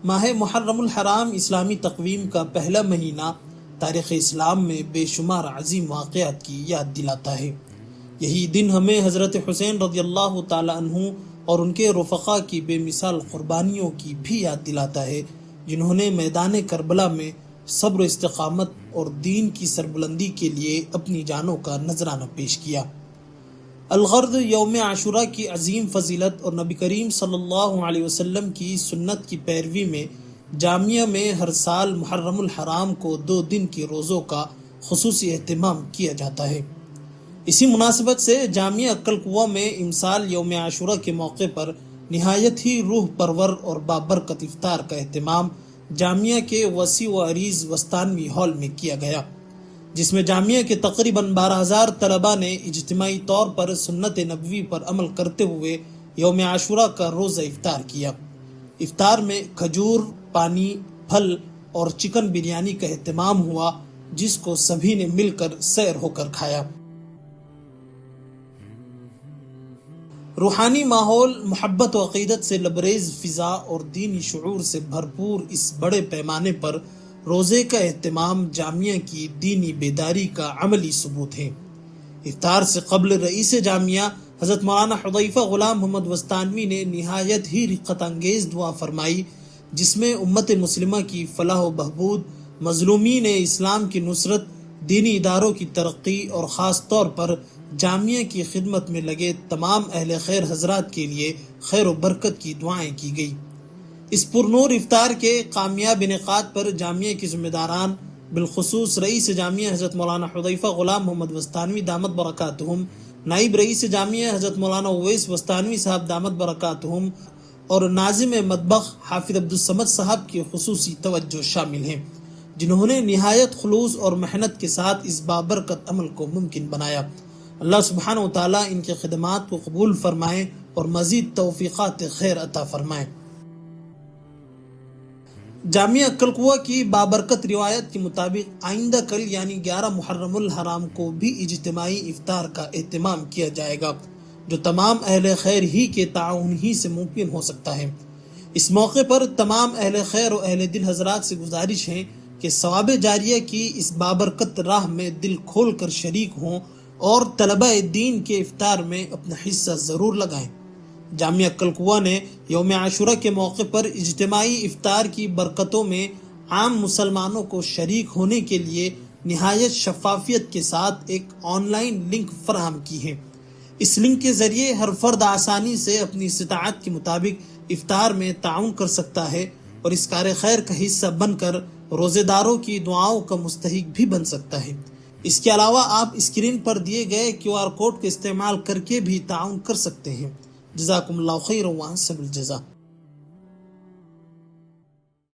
ماہ محرم الحرام اسلامی تقویم کا پہلا مہینہ تاریخ اسلام میں بے شمار عظیم واقعات کی یاد دلاتا ہے۔ یہی دن ہمیں حضرت حسین رضی اللہ تعالی عنہ اور ان کے رفقا کی بے مثال قربانیوں کی بھی یاد دلاتا ہے، جنہوں نے میدان کربلا میں صبر و استقامت اور دین کی سربلندی کے لیے اپنی جانوں کا نذرانہ پیش کیا۔ الغرض یوم عاشوراء کی عظیم فضیلت اور نبی کریم صلی اللہ علیہ وسلم کی سنت کی پیروی میں جامعہ میں ہر سال محرم الحرام کو 2 دن کے روزوں کا خصوصی اہتمام کیا جاتا ہے۔ اسی مناسبت سے جامعہ کلکوا میں امسال یوم عاشوراء کے موقع پر نہایت ہی روح پرور اور بابرکت افطار کا اہتمام جامعہ کے وسیع و عریض وسطانوی ہال میں کیا گیا، جس میں جامعہ کے تقریباً 12,000 طلباء نے اجتماعی طور پر سنت نبوی پر عمل کرتے ہوئے یوم عاشوراء کا روزہ افطار کیا۔ افطار میں کھجور، پانی، پھل اور چکن بریانی کا اہتمام ہوا، جس کو سبھی نے مل کر سیر ہو کر کھایا۔ روحانی ماحول، محبت و عقیدت سے لبریز فضا اور دینی شعور سے بھرپور اس بڑے پیمانے پر روزے کا اہتمام جامعہ کی دینی بیداری کا عملی ثبوت ہے۔ افطار سے قبل رئیس جامعہ حضرت مولانا حذیفہ غلام محمد وسطانوی نے نہایت ہی رقت انگیز دعا فرمائی، جس میں امت مسلمہ کی فلاح و بہبود، مظلومین اسلام کی نصرت، دینی اداروں کی ترقی اور خاص طور پر جامعہ کی خدمت میں لگے تمام اہل خیر حضرات کے لیے خیر و برکت کی دعائیں کی گئی۔ اس پرنور افطار کے کامیاب انعقاد پر جامعہ کے ذمہ داران، بالخصوص رئیس جامعہ حضرت مولانا حذیفہ غلام محمد وسطانوی دامت برکاتہم، نائب رئیس جامعہ حضرت مولانا اویس وسطانوی صاحب دامت برکاتہم اور ناظم مطبخ حافظ عبدالصمد صاحب کی خصوصی توجہ شامل ہیں، جنہوں نے نہایت خلوص اور محنت کے ساتھ اس بابرکت عمل کو ممکن بنایا۔ اللہ سبحانہ و تعالیٰ ان کے خدمات کو قبول فرمائے اور مزید توفیقات خیر عطا فرمائے۔ جامعہ کلکوا کی بابرکت روایت کے مطابق آئندہ کل یعنی 11 محرم الحرام کو بھی اجتماعی افطار کا اہتمام کیا جائے گا، جو تمام اہل خیر ہی کے تعاون ہی سے ممکن ہو سکتا ہے۔ اس موقع پر تمام اہل خیر و اہل دل حضرات سے گزارش ہے کہ ثواب جاریہ کی اس بابرکت راہ میں دل کھول کر شریک ہوں اور طلبہ دین کے افطار میں اپنا حصہ ضرور لگائیں۔ جامعہ کلکوا نے یوم عاشوراء کے موقع پر اجتماعی افطار کی برکتوں میں عام مسلمانوں کو شریک ہونے کے لیے نہایت شفافیت کے ساتھ ایک آن لائن لنک فراہم کی ہے۔ اس لنک کے ذریعے ہر فرد آسانی سے اپنی استطاعت کے مطابق افطار میں تعاون کر سکتا ہے اور اس کار خیر کا حصہ بن کر روزے داروں کی دعاؤں کا مستحق بھی بن سکتا ہے۔ اس کے علاوہ آپ اسکرین پر دیے گئے QR کوڈ کا استعمال کر کے بھی تعاون کر سکتے ہیں۔ جزاکم اللہ خیر و احسن الجزا۔